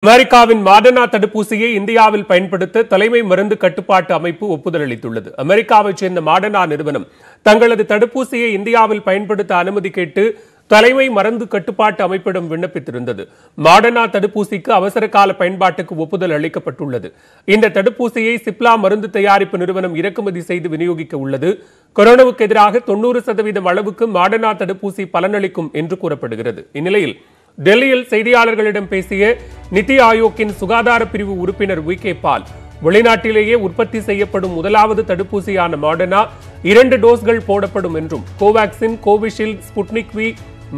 அமெரிக்காவின் மாடர்னா தடுப்பூசியை இந்தியாவில் பயன்படுத்த தலைமை மருந்து கட்டுப்பாட்டு அமைப்பு ஒப்புதல் அளித்துள்ளது. அமெரிக்காவைச் சேர்ந்த மாடர்னா நிறுவனம் தங்களது தடுப்பூசியை இந்தியாவில் பயன்படுத்த அனுமதி கேட்டு தலைமை மருந்து கட்டுப்பாட்டு அமைப்பிடம் விண்ணப்பித்திருந்தது. மாடர்னா தடுப்பூசிக்கு அவசர கால பயன்பாட்டுக்கு ஒப்புதல் அளிக்கப்பட்டுள்ளது. இந்த தடுப்பூசியை சிப்லா மருந்து தயாரிப்பு நிறுவனம் இறக்குமதி செய்து விநியோகிக்க உள்ளது. கொரோனாவுக்கு எதிராக 90% அளவுக்கு மாடர்னா தடுப்பூசி பலனளிக்கும் என்று கூறப்படுகிறது. இந்நிலையில் டெல்லியில் செய்தியாளர்களிடம் பேசிய நிதி ஆயோக்கின் சுகாதார பிரிவு உறுப்பினர் வி.கே. பால், வெளிநாட்டிலேயே உற்பத்தி செய்யப்படும் முதலாவது தடுப்பூசியான மாடர்னா 2 டோஸ்கள் போடப்படும் என்றும், கோவாக்சின், கோவிஷீல்டு, ஸ்புட்னிக் வி,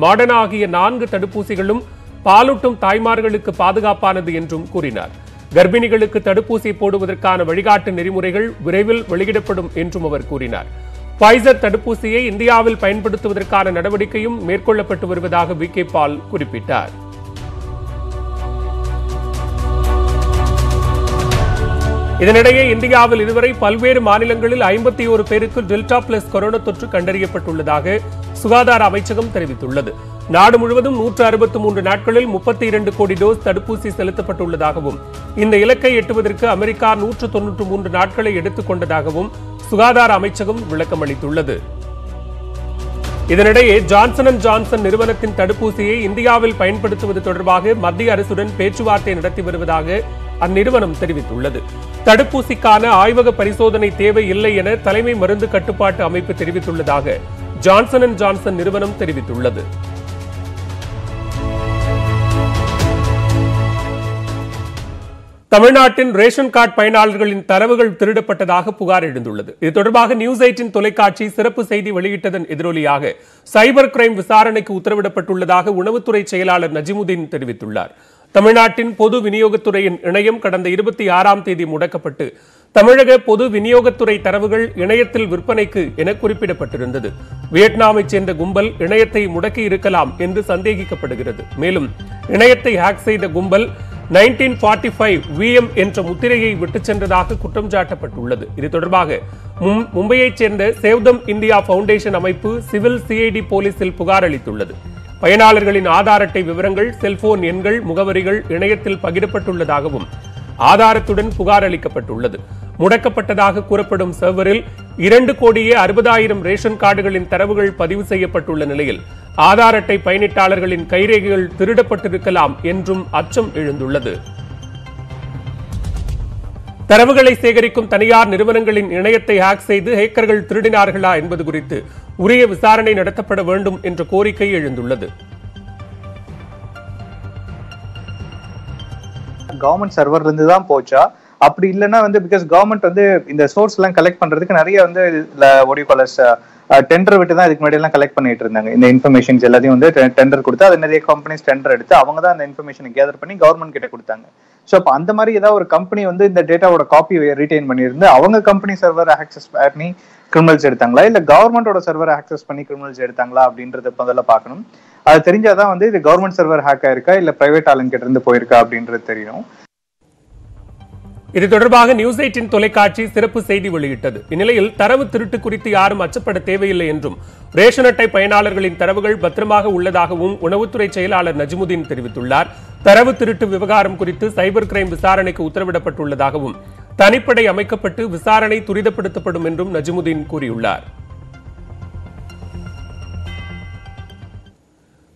மாடர்னா ஆகிய 4 தடுப்பூசிகளும் பாலூட்டும் தாய்மார்களுக்கு பாதுகாப்பானது என்றும் கூறினார். கர்ப்பிணிகளுக்கு தடுப்பூசி போடுவதற்கான வழிகாட்டு நெறிமுறைகள் விரைவில் வெளியிடப்படும் என்றும் அவர் கூறினார். ஃபைசர் தடுப்பூசியை இந்தியாவில் பயன்படுத்துவதற்கான நடவடிக்கையும் மேற்கொள்ளப்பட்டு வருவதாக வி.கே. பால் குறிப்பிட்டார். இதனிடையே இந்தியாவில் இதுவரை பல்வேறு மாநிலங்களில் 51 பேருக்கு டெல்டா பிளஸ் கொரோனா தொற்று கண்டறியப்பட்டுள்ளதாக சுகாதார அமைச்சகம் தெரிவித்துள்ளது. நாடு முழுவதும் 163 நாட்களில் 32 கோடி டோஸ் தடுப்பூசி செலுத்தப்பட்டுள்ளதாகவும், இந்த இலக்கை எட்டுவதற்கு அமெரிக்கா 193 நாட்களை எடுத்துக் கொண்டதாகவும் சுகாதார அமைச்சகம் விளக்கம் அளித்துள்ளது. இதனிடையே ஜான்சன் அண்ட் ஜான்சன் நிறுவனத்தின் தடுப்பூசியை இந்தியாவில் பயன்படுத்துவது தொடர்பாக மத்திய அரசுடன் பேச்சுவார்த்தை நடத்தி வருவதாக அந்நிறுவனம் தெரிவித்துள்ளது. தடுப்பூசிக்கான ஆய்வக பரிசோதனை தேவை இல்லை என தலைமை மருந்து கட்டுப்பாட்டு அமைப்பு தெரிவித்துள்ளதாக ஜான்சன் அண்ட் ஜான்சன் நிறுவனம் தெரிவித்துள்ளது. தமிழ்நாட்டின் ரேஷன் கார்டு பயனாளர்களின் தரவுகள் திருடப்பட்டதாக புகார் எழுந்துள்ளது. இது தொடர்பாக நியூஸ் 18 தொலைக்காட்சி சிறப்பு செய்தி வெளியிட்டதன் எதிரொலியாக சைபர் கிரைம் விசாரணைக்கு உத்தரவிடப்பட்டுள்ளதாக உணவுத்துறை செயலாளர் நஜிமுதீன் தெரிவித்துள்ளார். தமிழ்நாட்டின் பொது விநியோகத்துறையின் இணையம் கடந்த 26ஆம் தேதி முடக்கப்பட்டு தமிழக பொது விநியோகத்துறை தரவுகள் இணையத்தில் விற்பனைக்கு என குறிப்பிடப்பட்டிருந்தது. வியட்நாமைச் சேர்ந்த கும்பல் இணையத்தை முடக்கி இருக்கலாம் என்று சந்தேகிக்கப்படுகிறது. மேலும் இணையத்தை ஹேக் செய்த கும்பல் 1945 VM என்ற முத்திரையை விட்டுச் சென்றதாக குற்றம் சாட்டப்பட்டுள்ளது. இது தொடர்பாக மும்பையைச் சேர்ந்த சேவ் தம் இந்தியா பவுண்டேஷன் அமைப்பு சிவில் சிஐடி போலீசில் புகார் அளித்துள்ளது. பயனாளர்களின் ஆதார் அட்டை விவரங்கள், செல்போன் எண்கள், முகவரிகள் இணையத்தில் பகிரப்பட்டுள்ளதாகவும் ஆதாரத்துடன் புகார் அளிக்கப்பட்டுள்ளது. முடக்கப்பட்டதாக கூறப்படும் சர்வரில் 2,60,00,000 ரேஷன் கார்டுகளின் தரவுகள் பதிவு செய்யப்பட்டுள்ள நிலையில் ஆதார் அட்டை பயனீட்டாளர்களின் கைரேகைகள் திருடப்பட்டிருக்கலாம் என்றும் அச்சம் எழுந்துள்ளது. தரவுகளை சேகரிக்கும் தனியார் நிறுவனங்களின் இணையத்தை ஹேக் செய்து ஹேக்கர்கள் திருடினார்களா என்பது குறித்து உரிய விசாரணை நடத்தப்பட வேண்டும் என்ற கோரிக்கை எழுந்துள்ளது. கவர்மெண்ட் சர்வர்ல இருந்து தான் போச்சா, அப்படி இல்லைன்னா பிகாஸ் கவர்மெண்ட் இந்த சோர்ஸ் எல்லாம் கலெக்ட் பண்றதுக்கு நிறைய டெண்டர் விட்டு தான் இதுக்கு முன்னாடி எல்லாம் கலெக்ட் பண்ணிட்டு இருந்தாங்க. இந்த இன்ஃபர்மேஷன்ஸ் எல்லாத்தையும் டெண்டர் கொடுத்து அது நிறைய கம்பெனிஸ் டெண்டர் எடுத்து அவங்க தான் அந்த இன்ஃபர்மேஷனை கேதர் பண்ணி கவர்மெண்ட் கிட்ட கொடுத்தாங்க. ஸோ அப்போ அந்த மாதிரி ஏதாவது ஒரு கம்பெனி இந்த டேட்டாவோட காப்பி ரீடைன் பண்ணியிருந்து அவங்க கம்பெனி சர்வரை ஆக்சஸ் பண்ணி கிரிமினல்ஸ் எடுத்தாங்களா, இல்ல கவர்மெண்டோட சர்வரை ஆக்சஸ் பண்ணி கிரிமினல்ஸ் எடுத்தாங்களா அப்படின்றத முதல்ல பார்க்கணும். அது தெரிஞ்சாதான் இது கவர்மெண்ட் சர்வர் ஹேக் ஆயிருக்கா இல்ல பிரைவேட் ஆளுங்க கிட்ட இருந்து போயிருக்கா அப்படின்றது தெரியும். இது தொடர்பாக நியூஸ் 18 தொலைக்காட்சி சிறப்பு செய்தி வெளியிட்டது. இந்நிலையில் தரவு திருட்டு குறித்து யாரும் அச்சப்பட தேவையில்லை என்றும், ரேஷன் அட்டை பயனாளர்களின் தரவுகள் பத்திரமாக உள்ளதாகவும் உணவுத்துறை செயலாளர் நஜிமுதீன் தெரிவித்துள்ளார். தரவு திருட்டு விவகாரம் குறித்து சைபர் கிரைம் விசாரணைக்கு உத்தரவிடப்பட்டுள்ளதாகவும், தனிப்படை அமைக்கப்பட்டு விசாரணை துரிதப்படுத்தப்படும் என்றும் நஜிமுதீன் கூறியுள்ளார்.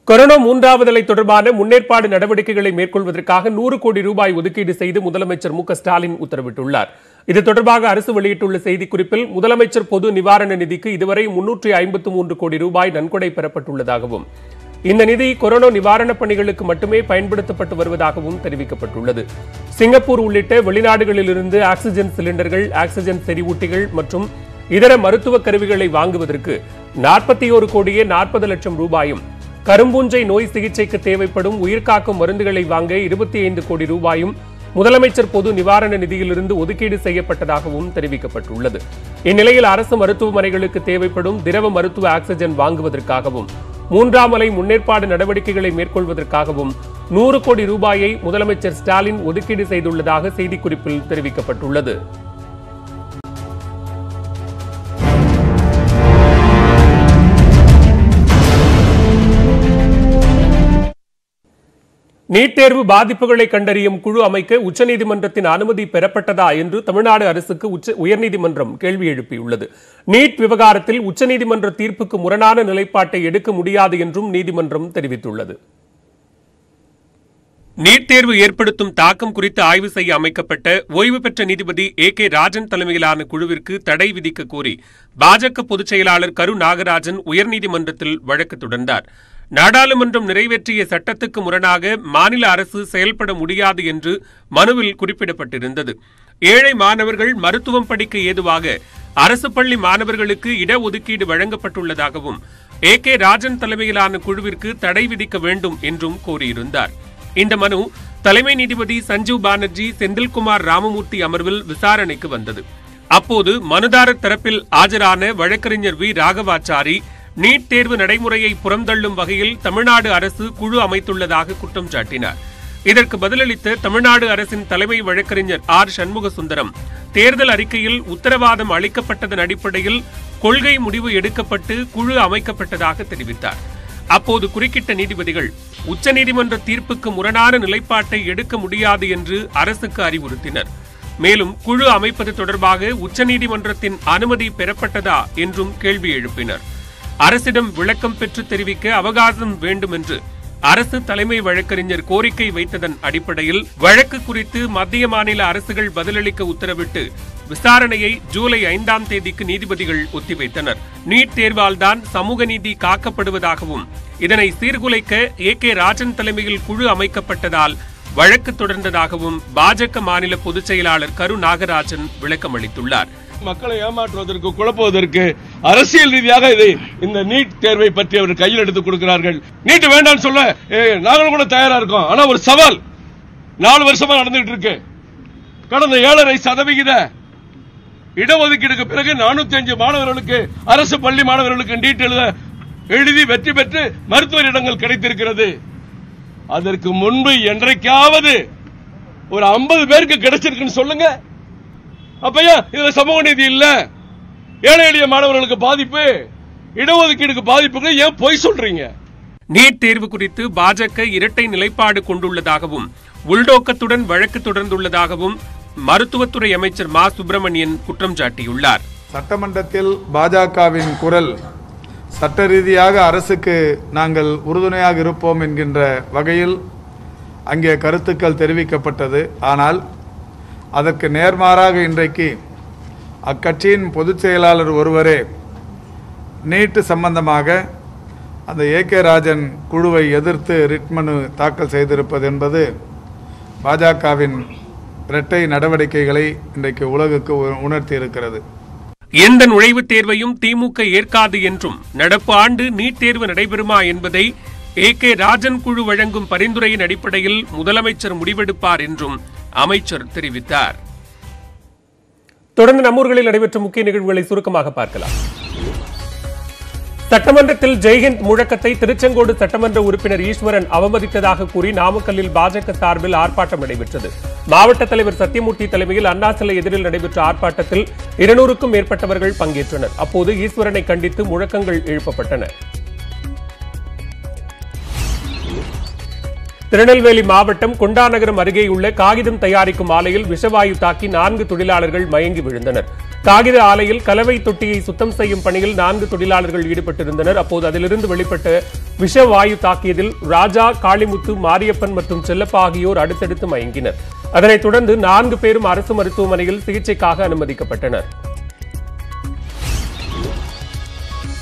கொரோனா 3வது அலை தொடர்பான முன்னேற்பாடு நடவடிக்கைகளை மேற்கொள்வதற்காக 100 கோடி ரூபாய் ஒதுக்கீடு செய்து முதலமைச்சர் மு.க. ஸ்டாலின் உத்தரவிட்டுள்ளார். இது தொடர்பாக அரசு வெளியிட்டுள்ள செய்திக்குறிப்பில், முதலமைச்சர் பொது நிவாரண நிதிக்கு இதுவரை 353 கோடி ரூபாய் நன்கொடை பெறப்பட்டுள்ளதாகவும், இந்த நிதி கொரோனா நிவாரணப் பணிகளுக்கு மட்டுமே பயன்படுத்தப்பட்டு வருவதாகவும் தெரிவிக்கப்பட்டுள்ளது. சிங்கப்பூர் உள்ளிட்ட வெளிநாடுகளிலிருந்து ஆக்சிஜன் சிலிண்டர்கள், ஆக்சிஜன் செறிவூட்டிகள் மற்றும் இதர மருத்துவ கருவிகளை வாங்குவதற்கு 41 கோடியே 40 லட்சம் ரூபாயும், கரும்பூஞ்சை நோய் சிகிச்சைக்கு தேவைப்படும் உயிர்காக்கும் மருந்துகளை வாங்க 25 கோடி ரூபாயும் முதலமைச்சர் பொது நிவாரண நிதியிலிருந்து ஒதுக்கீடு செய்யப்பட்டதாகவும் தெரிவிக்கப்பட்டுள்ளது. இந்நிலையில் அரசு மருத்துவமனைகளுக்கு தேவைப்படும் திரவ மருத்துவ ஆக்சிஜன் வாங்குவதற்காகவும் 3ஆம் அலை முன்னேற்பாடு நடவடிக்கைகளை மேற்கொள்வதற்காகவும் 100 கோடி ரூபாயை முதலமைச்சர் ஸ்டாலின் ஒதுக்கீடு செய்துள்ளதாக செய்திக்குறிப்பில் தெரிவிக்கப்பட்டுள்ளது. நீட் தேர்வு பாதிப்புகளை கண்டறியும் குழு அமைக்க உச்சநீதிமன்றத்தின் அனுமதி பெறப்பட்டதா என்று தமிழ்நாடு அரசுக்கு உயர்நீதிமன்றம் கேள்வி எழுப்பியுள்ளது. நீட் விவகாரத்தில் உச்சநீதிமன்ற தீர்ப்புக்கு முரணான நிலைப்பாட்டை எடுக்க முடியாது என்றும் நீதிமன்றம் தெரிவித்துள்ளது. நீட் தேர்வு ஏற்படுத்தும் தாக்கம் குறித்து ஆய்வு செய்ய அமைக்கப்பட்ட ஓய்வு பெற்ற நீதிபதி A.K. ராஜன் தலைமையிலான குழுவிற்கு தடை விதிக்க கோரி பாஜக பொதுச் செயலாளர் கரு நாகராஜன் உயர்நீதிமன்றத்தில் வழக்கு தொடர்ந்தார். நாடாளுமன்றம் நிறைவேற்றிய சட்டத்துக்கு முரணாக மாநில அரசு செயல்பட முடியாது என்று மனுவில் குறிப்பிடப்பட்டிருந்தது. ஏழை மாணவர்கள் மருத்துவம் படிக்க ஏதுவாக அரசு பள்ளி மாணவர்களுக்கு இடஒதுக்கீடு வழங்கப்பட்டுள்ளதாகவும் A.K. ராஜன் தலைமையிலான குழுவிற்கு தடை விதிக்க வேண்டும் என்றும் கோரியிருந்தார். இந்த மனு தலைமை நீதிபதி சஞ்சீவ் பானர்ஜி, செந்தில்குமார் ராமமூர்த்தி அமர்வில் விசாரணைக்கு வந்தது. அப்போது மனுதாரர் தரப்பில் ஆஜரான வழக்கறிஞர் வி. ராகவாச்சாரி நீட் தேர்வு நடைமுறையை புறந்தள்ளும் வகையில் தமிழ்நாடு அரசு குழு அமைத்துள்ளதாக குற்றம் சாட்டினார். இதற்கு பதிலளித்த தமிழ்நாடு அரசின் தலைமை வழக்கறிஞர் ஆர். சண்முக சுந்தரம், தேர்தல் அறிக்கையில் உத்தரவாதம் அளிக்கப்பட்டதன் அடிப்படையில் கொள்கை முடிவு எடுக்கப்பட்டு குழு அமைக்கப்பட்டதாக தெரிவித்தார். அப்போது குறுக்கிட்ட நீதிபதிகள் உச்சநீதிமன்ற தீர்ப்புக்கு முரணான நிலைப்பாட்டை எடுக்க முடியாது என்று அரசுக்கு அறிவுறுத்தினர். மேலும் குழு அமைப்பது தொடர்பாக உச்சநீதிமன்றத்தின் அனுமதி பெறப்பட்டதா என்றும் கேள்வி எழுப்பினர். அரசிடம் விளக்கம் பெற்று தெரிவிக்க அவகாசம் வேண்டும் என்று அரசு தலைமை வழக்கறிஞர் கோரிக்கை வைத்ததன் அடிப்படையில் வழக்கு குறித்து மத்திய மாநில அரசுகள் பதிலளிக்க உத்தரவிட்டு விசாரணையை ஜூலை 5ஆம் தேதிக்கு நீதிபதிகள் ஒத்திவைத்தனர். நீட் தேர்வால் தான் சமூக நீதி காக்கப்படுவதாகவும் இதனை சீர்குலைக்க A.K. ராஜன் தலைமையில் குழு அமைக்கப்பட்டதால் வழக்கு தொடர்ந்ததாகவும் பாஜக மாநில பொதுச் செயலாளர் கரு நாகராஜன் விளக்கமளித்துள்ளார். மக்களை ஏமாற்றுவதற்கு, குழப்புவதற்கு அரசியல் ரீதியாக இந்த நீட் தேர்வை பற்றி அவர் கையில் எடுத்துக் கொடுக்கிறார்கள். நீட் வேண்டாம் சொல்ல நாங்களும் கூட தயாரா இருக்கோம். ஆனா ஒரு சவால் 4 வருஷமா நடந்துட்டு இருக்கு. கடந்த 7.5% இடஒதுக்கீடுக்கு பிறகு 405 மாணவர்களுக்கு, அரசு பள்ளி மாணவர்களுக்கு நீட் எழுதி வெற்றி பெற்று மருத்துவர் இடங்கள் கிடைத்திருக்கிறது. அதற்கு முன்பு என்றைக்காவது ஒரு 50 பேருக்கு கிடைச்சிருக்குன்னு சொல்லுங்க. அப்பயா இதுல சமூக நீதி இல்ல, ஏழை எளிய மாணவர்களுக்கு பாதிப்பு, இடஒதுக்கீடுக்கு பாதிப்புக்கு ஏன் பொய் சொல்றீங்க? நீட் தேர்வு குறித்து பாஜக இரட்டை நிலைப்பாடு கொண்டுள்ளதாகவும் உள்நோக்கத்துடன் வழக்கு தொடர்ந்துள்ளதாகவும் மருத்துவத்துறை அமைச்சர் மா. சுப்பிரமணியன் குற்றம் சாட்டியுள்ளார். சட்டமன்றத்தில் பாஜகவின் குரல் சட்ட ரீதியாக அரசுக்கு நாங்கள் உறுதுணையாக இருப்போம் என்கின்ற வகையில் அங்கே கருத்துக்கள் தெரிவிக்கப்பட்டது. ஆனால் அதற்கு நேர்மாறாக இன்றைக்கு அக்கட்சியின் பொதுச் செயலாளர் ஒருவரே நீட் சம்பந்தமாக அந்த A.K. ராஜன் குழுவை எதிர்த்து ரிட் மனு தாக்கல் செய்திருப்பது என்பது பாஜகவின் இரட்டை நடவடிக்கைகளை இன்றைக்கு உலகுக்கு உணர்த்தி இருக்கிறது. எந்த நுழைவுத் தேர்வையும் திமுக ஏற்காது என்றும் நடப்பு ஆண்டு நீட் தேர்வு நடைபெறுமா என்பதை A.K. ராஜன் குழு வழங்கும் பரிந்துரையின் அடிப்படையில் முதலமைச்சர் முடிவெடுப்பார் என்றும் அமைச்சர் தெரிவித்தார். தொடர்ந்து நம்மூர்களில் நடைபெற்ற முக்கிய நிகழ்வுகளை சுருக்கமாக பார்க்கலாம். சட்டமன்றத்தில் ஜெய்ஹிந்த் முழக்கத்தை திருச்செங்கோடு சட்டமன்ற உறுப்பினர் ஈஸ்வரன் அவமதித்ததாக கூறி நாமக்கல்லில் பாஜக சார்பில் ஆர்ப்பாட்டம் நடைபெற்றது. மாவட்ட தலைவர் சத்தியமூர்த்தி தலைமையில் அண்ணா சிலை எதிரில் நடைபெற்ற ஆர்ப்பாட்டத்தில் 200க்கும் மேற்பட்டவர்கள் பங்கேற்றனர். அப்போது ஈஸ்வரனை கண்டித்து முழக்கங்கள் எழுப்பப்பட்டன. திருநெல்வேலி மாவட்டம் கொண்டாநகரம் அருகேயுள்ள காகிதம் தயாரிக்கும் ஆலையில் விஷவாயு தாக்கி 4 தொழிலாளர்கள் மயங்கி விழுந்தனர். காகித ஆலையில் கலவை தொட்டியை சுத்தம் செய்யும் பணியில் 4 தொழிலாளர்கள் ஈடுபட்டிருந்தனர். அப்போது அதிலிருந்து வெளிப்பட்ட விஷவாயு தாக்கியதில் ராஜா, காளிமுத்து, மாரியப்பன் மற்றும் செல்லப்பா ஆகியோர் அடுத்தடுத்து மயங்கினர். அதனைத் தொடர்ந்து 4 பேரும் அரசு மருத்துவமனையில் சிகிச்சைக்காக அனுமதிக்கப்பட்டனர்.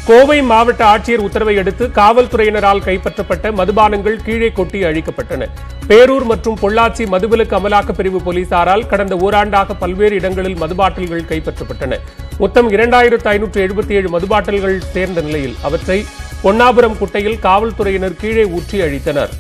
கோவை மாவட்ட ஆட்சியர் உத்தரவை அடுத்து காவல்துறையினரால் கைப்பற்றப்பட்ட மதுபானங்கள் கீழே கொட்டி அழிக்கப்பட்டன. பேரூர் மற்றும் பொள்ளாச்சி மதுவிலக்கு அமலாக்கப் பிரிவு போலீசாரால் கடந்த ஓராண்டாக பல்வேறு இடங்களில் மதுபாட்டில்கள் கைப்பற்றப்பட்டன. மொத்தம் 2577 மதுபாட்டில்கள் சேர்ந்த நிலையில் அவற்றை பொன்னாபுரம் குட்டையில் காவல்துறையினர் கீழே ஊற்றி அழித்தனர்.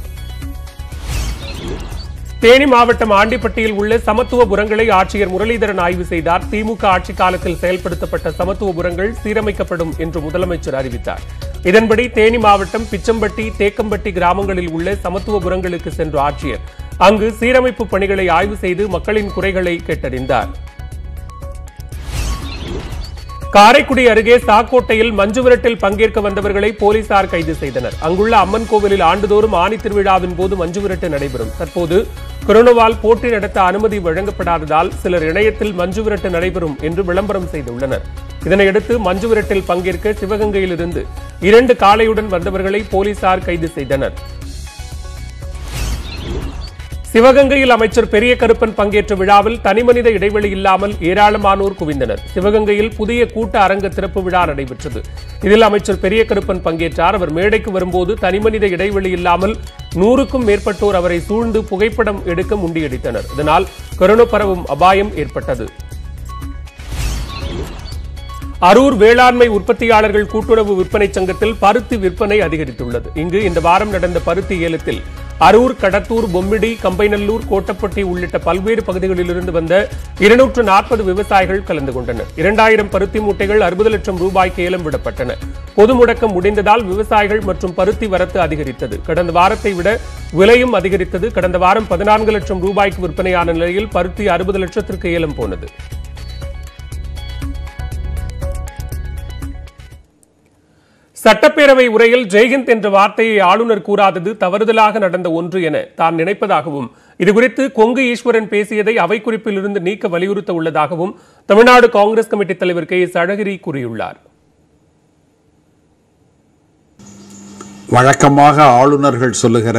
தேனி மாவட்டம் ஆண்டிப்பட்டியில் உள்ள சமத்துவபுரங்களை ஆட்சியர் முரளிதரன் ஆய்வு செய்தார். திமுக ஆட்சி காலத்தில் செயல்படுத்தப்பட்ட சமத்துவபுரங்கள் சீரமைக்கப்படும் என்று முதலமைச்சர் அறிவித்தார். இதன்படி தேனி மாவட்டம் பிச்சம்பட்டி, தேக்கம்பட்டி கிராமங்களில் உள்ள சமத்துவபுரங்களுக்கு சென்ற ஆட்சியர் அங்கு சீரமைப்பு பணிகளை ஆய்வு செய்து மக்களின் குறைகளை கேட்டறிந்தார். காரைக்குடி அருகே சாக்கோட்டையில் மஞ்சுவிரட்டில் பங்கேற்க வந்தவர்களை போலீசார் கைது செய்தனர். அங்குள்ள அம்மன் கோவிலில் ஆண்டுதோறும் ஆனி திருவிழாவின் போது மஞ்சுவிரட்டு நடைபெறும். தற்போது கொரோனாவால் போட்டி நடத்த அனுமதி வழங்கப்படாததால் சிலர் இணையத்தில் மஞ்சுவிரட்டு நடைபெறும் என்று விளம்பரம் செய்துள்ளனர். இதனையடுத்து மஞ்சுவிரட்டில் பங்கேற்க சிவகங்கையிலிருந்து 2 காளையுடன் வந்தவர்களை போலீசார் கைது செய்தனர். சிவகங்கையில் அமைச்சர் பெரிய கருப்பன் பங்கேற்ற விழாவில் தனிமனித இடைவெளி இல்லாமல் ஏராளமானோர் குவிந்தனர். சிவகங்கையில் புதிய கூட்ட அரங்க திறப்பு விழா நடைபெற்றது. இதில் அமைச்சர் பெரிய கருப்பன் பங்கேற்றார். அவர் மேடைக்கு வரும்போது தனிமனித இடைவெளி இல்லாமல் 100க்கும் மேற்பட்டோர் அவரை சூழ்ந்து புகைப்படம் எடுக்க முண்டியடித்தனர். இதனால் கொரோனா பரவும் அபாயம் ஏற்பட்டது. அரூர் வேளாண்மை உற்பத்தியாளர்கள் கூட்டுறவு விற்பனை சங்கத்தில் பருத்தி விற்பனை அதிகரித்துள்ளது. இங்கு இந்த வாரம் நடந்த பருத்தி ஏலத்தில் அரூர், கடத்தூர், பொம்மிடி, கம்பைநல்லூர், கோட்டப்பட்டி உள்ளிட்ட பல்வேறு பகுதிகளிலிருந்து வந்த 240 விவசாயிகள் கலந்து கொண்டனர். 2000 பருத்தி மூட்டைகள் 60 லட்சம் ரூபாய்க்கு ஏலம் விடப்பட்டன. பொது முடக்கம் முடிந்ததால் விவசாயிகள் மற்றும் பருத்தி வரத்து அதிகரித்தது. கடந்த வாரத்தை விட விலையும் அதிகரித்தது. கடந்த வாரம் 14 லட்சம் ரூபாய்க்கு விற்பனையான நிலையில் பருத்தி 60 லட்சத்திற்கு ஏலம் போனது. சட்டப்பேரவை உரையில் ஜெய்ஹிந்த் என்ற வார்த்தையை ஆளுநர் கூறாதது தவறுதலாக நடந்த ஒன்று என தான் நினைப்பதாகவும், இதுகுறித்து கொங்கு ஈஸ்வரன் பேசியதை அவை குறிப்பிலிருந்து நீக்க வலியுறுத்த உள்ளதாகவும் தமிழ்நாடு காங்கிரஸ் கமிட்டி தலைவர் KS அழகிரி கூறியுள்ளார். வழக்கமாக ஆளுநர்கள் சொல்லுகிற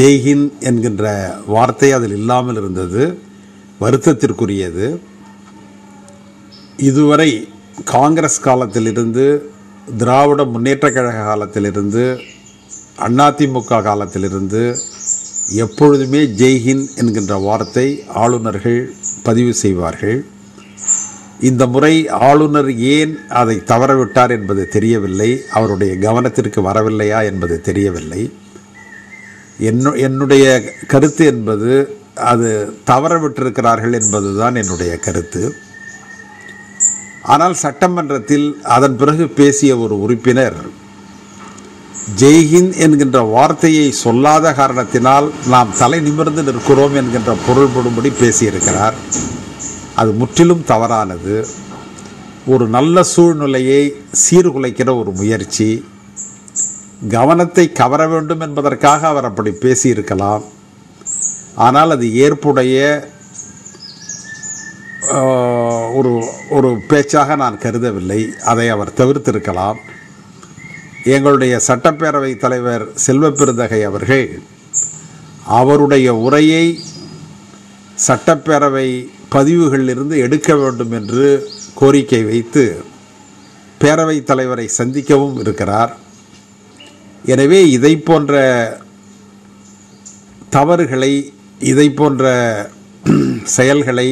ஜெய்ஹிந்த் என்கின்ற வார்த்தை அதில் இல்லாமல் இருந்தது வருத்தத்திற்குரியது. இதுவரை காங்கிரஸ் காலத்திலிருந்து, திராவிட முன்னேற்ற கழக காலத்திலிருந்து, அதிமுக காலத்திலிருந்து எப்பொழுதுமே ஜெய்ஹிந்த் என்கின்ற வார்த்தை ஆளுநர்கள் பதிவு செய்வார்கள். இந்த முறை ஆளுநர் ஏன் அதை தவறவிட்டார் என்பது தெரியவில்லை. அவருடைய கவனத்திற்கு வரவில்லையா என்பது தெரியவில்லை. என்னுடைய கருத்து என்பது அது தவறவிட்டிருக்கிறார்கள் என்பதுதான் என்னுடைய கருத்து. ஆனால் சட்டமன்றத்தில் அதன் பிறகு பேசிய ஒரு உறுப்பினர் ஜெய்ஹிந்த் என்கின்ற வார்த்தையை சொல்லாத காரணத்தினால் நாம் தலை நிமிர்ந்து நிற்கிறோம் என்கின்ற பொருள்படும்படி பேசியிருக்கிறார். அது முற்றிலும் தவறானது. ஒரு நல்ல சூழ்நிலையை சீர்குலைக்கிற ஒரு முயற்சி. கவனத்தை கவர வேண்டும் என்பதற்காக அவர் அப்படி பேசியிருக்கலாம். ஆனால் அது ஏற்புடைய ஒரு பேச்சாக நான் கருதவில்லை. அதை அவர் தவிர்த்திருக்கலாம். எங்களுடைய சட்டப்பேரவை தலைவர் செல்வப்பெருந்தகை அவர்கள் அவருடைய உரையை சட்டப்பேரவை பதிவுகளிலிருந்து எடுக்க வேண்டும் என்று கோரிக்கை வைத்து பேரவைத் தலைவரை சந்திக்கவும் இருக்கிறார். எனவே இதை போன்ற தவறுகளை, இதை போன்ற செயல்களை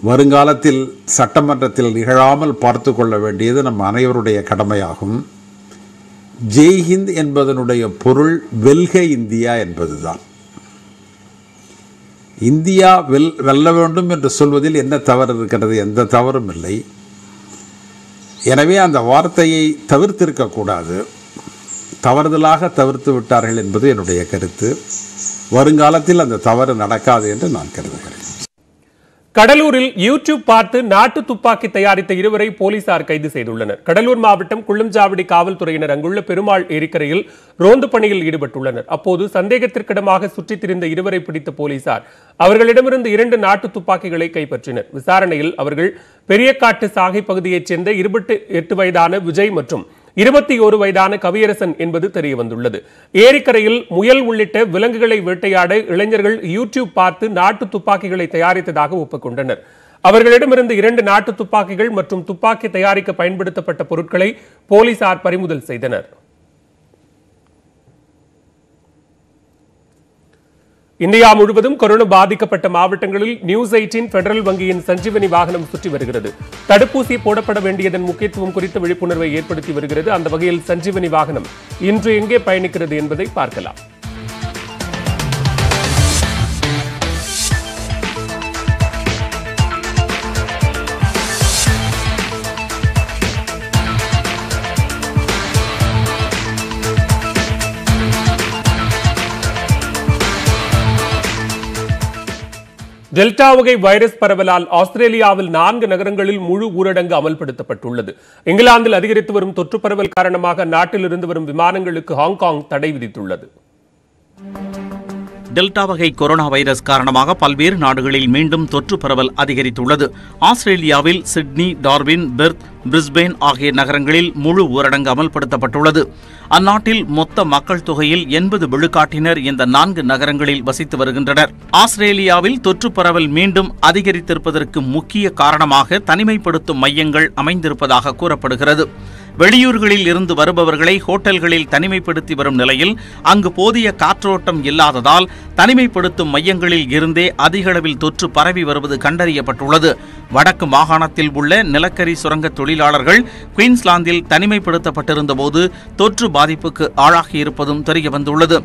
வருங்காலத்தில் சட்டமன்றத்தில் நிகழாமல் பார்த்து கொள்ள வேண்டியது நம் அனைவருடைய கடமையாகும். ஜெய்ஹிந்த் என்பதனுடைய பொருள் வெல்க இந்தியா என்பதுதான். இந்தியா வெல்ல வேண்டும் என்று சொல்வதில் என்ன தவறு இருக்கிறது? எந்த தவறும் இல்லை. எனவே அந்த வார்த்தையை தவிர்த்திருக்கக்கூடாது. தவறுதலாக தவிர்த்து விட்டார்கள் என்பது என்னுடைய கருத்து. வருங்காலத்தில் அந்த தவறு நடக்காது என்று நான் கருதுகிறேன். கடலூரில் யூடியூப் பார்த்து நாட்டு துப்பாக்கி தயாரித்த 2 போலீசார் கைது செய்துள்ளனர். கடலூர் மாவட்டம் குள்ளஞ்சாவடி காவல்துறையினர் அங்குள்ள பெருமாள் ஏரிக்கரையில் ரோந்து பணியில் ஈடுபட்டுள்ளனர். அப்போது சந்தேகத்திற்கிடமாக சுற்றித் திரிந்த 2 பிடித்த போலீசார் அவர்களிடமிருந்து 2 நாட்டு துப்பாக்கிகளை கைப்பற்றினர். விசாரணையில் அவர்கள் பெரியகாட்டு சாகை பகுதியைச் சேர்ந்த 28 வயதான விஜய் மற்றும் 21 வயதான கவியரசன் என்பது தெரியவந்துள்ளது. ஏரிக்கரையில் முயல் உள்ளிட்ட விலங்குகளை வேட்டையாட இளைஞர்கள் யூடியூப் பார்த்து நாட்டு துப்பாக்கிகளை தயாரித்ததாக ஒப்புக்கொண்டனர். அவர்களிடமிருந்து 2 நாட்டு துப்பாக்கிகள் மற்றும் துப்பாக்கி தயாரிக்க பயன்படுத்தப்பட்ட பொருட்களை போலீசார் பறிமுதல் செய்தனர். இந்தியா முழுவதும் கொரோனா பாதிக்கப்பட்ட மாவட்டங்களில் நியூஸ் 18 பெடரல் வங்கியின் சஞ்சீவனி வாகனம் சுற்றி வருகிறது. தடுப்பூசி போடப்பட வேண்டியதன் முக்கியத்துவம் குறித்த விழிப்புணர்வை ஏற்படுத்தி வருகிறது. அந்த வகையில் சஞ்சீவனி வாகனம் இன்று எங்கே பயணிக்கிறது என்பதை பார்க்கலாம். டெல்டா வகை வைரஸ் பரவலால் ஆஸ்திரேலியாவில் 4 நகரங்களில் முழு ஊரடங்கு அமல்படுத்தப்பட்டுள்ளது. இங்கிலாந்தில் அதிகரித்து வரும் தொற்று பரவல் காரணமாக நாட்டில் இருந்து வரும் விமானங்களுக்கு ஹாங்காங் தடை விதித்துள்ளது. டெல்டா வகை கொரோனா வைரஸ் காரணமாக பல்வேறு நாடுகளில் மீண்டும் தொற்று பரவல் அதிகரித்துள்ளது. ஆஸ்திரேலியாவில் சிட்னி, டார்வின், பெர்த், பிரிஸ்பேன் ஆகிய நகரங்களில் முழு ஊரடங்கு அமல்படுத்தப்பட்டுள்ளது. அந்நாட்டில் மொத்த மக்கள் தொகையில் 80 விழுக்காட்டினர் இந்த 4 நகரங்களில் வசித்து வருகின்றனர். ஆஸ்திரேலியாவில் தொற்று பரவல் மீண்டும் அதிகரித்திருப்பதற்கு முக்கிய காரணமாக தனிமைப்படுத்தும் மையங்கள் அமைந்திருப்பதாக கூறப்படுகிறது. வெளியூர்களில் இருந்து வருபவர்களை ஹோட்டல்களில் தனிமைப்படுத்தி வரும் நிலையில் அங்கு போதிய காற்றோட்டம் இல்லாததால் தனிமைப்படுத்தும் மையங்களில் இருந்தே அதிக அளவில் தொற்று பரவி வருவது கண்டறியப்பட்டுள்ளது. வடக்கு மாகாணத்தில் உள்ள நிலக்கரி சுரங்க தொழிலாளர்கள் குயின்ஸ்லாந்தில் தனிமைப்படுத்தப்பட்டிருந்தபோது தொற்று பாதிப்புக்கு ஆளாகியிருப்பதும் தெரியவந்துள்ளது.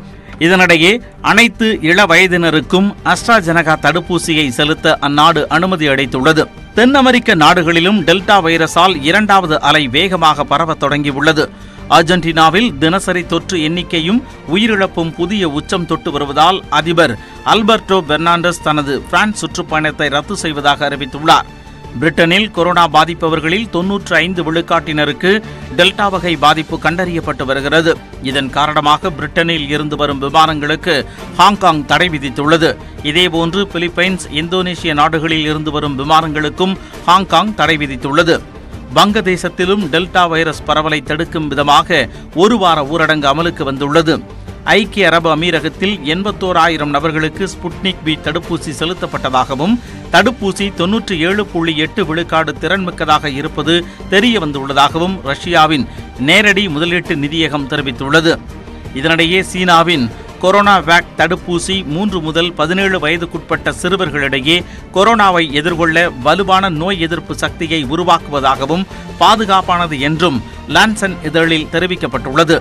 இதனிடையே அனைத்து இள வயதினருக்கும் அஸ்ட்ராஜெனகா தடுப்பூசியை செலுத்த அந்நாடு அனுமதி அளித்துள்ளது. தென் அமெரிக்க நாடுகளிலும் டெல்டா வைரஸால் 2வது அலை வேகமாக பரவத் தொடங்கியுள்ளது. அர்ஜென்டினாவில் தினசரி தொற்று எண்ணிக்கையும் உயிரிழப்பும் புதிய உச்சம் தொட்டு வருவதால் அதிபர் அல்பர்டோ பெர்னாண்டஸ் தனது பிரான்ஸ் சுற்றுப்பயணத்தை ரத்து செய்வதாக அறிவித்துள்ளார். பிரிட்டனில் கொரோனா பாதிப்பவர்களில் 95 விழுக்காட்டினருக்கு டெல்டா வகை பாதிப்பு கண்டறியப்பட்டு வருகிறது. இதன் காரணமாக பிரிட்டனில் இருந்து வரும் விமானங்களுக்கு ஹாங்காங் தடை விதித்துள்ளது. இதேபோன்று பிலிப்பைன்ஸ், இந்தோனேஷிய நாடுகளில் இருந்து வரும் விமானங்களுக்கும் ஹாங்காங் தடை விதித்துள்ளது. வங்கதேசத்திலும் டெல்டா வைரஸ் பரவலை தடுக்கும் விதமாக 1 வார ஊரடங்கு அமலுக்கு வந்துள்ளது. ஐக்கிய அரபு அமீரகத்தில் 81,000 நபர்களுக்கு ஸ்புட்னிக் வி தடுப்பூசி செலுத்தப்பட்டதாகவும் தடுப்பூசி 97.8 விழுக்காடு திறன்மிக்கதாக இருப்பது தெரிய வந்துள்ளதாகவும் ரஷ்யாவின் நேரடி முதலீட்டு நிதியகம் தெரிவித்துள்ளது. இதனிடையே சீனாவின் கொரோனா வேக் தடுப்பூசி 3 முதல் 17 வயதுக்குட்பட்ட சிறுவர்களிடையே கொரோனாவை எதிர்கொள்ள வலுவான நோய் எதிர்ப்பு சக்தியை உருவாக்குவதாகவும் பாதுகாப்பானது என்றும் லான்சன் இதழில் தெரிவிக்கப்பட்டுள்ளது.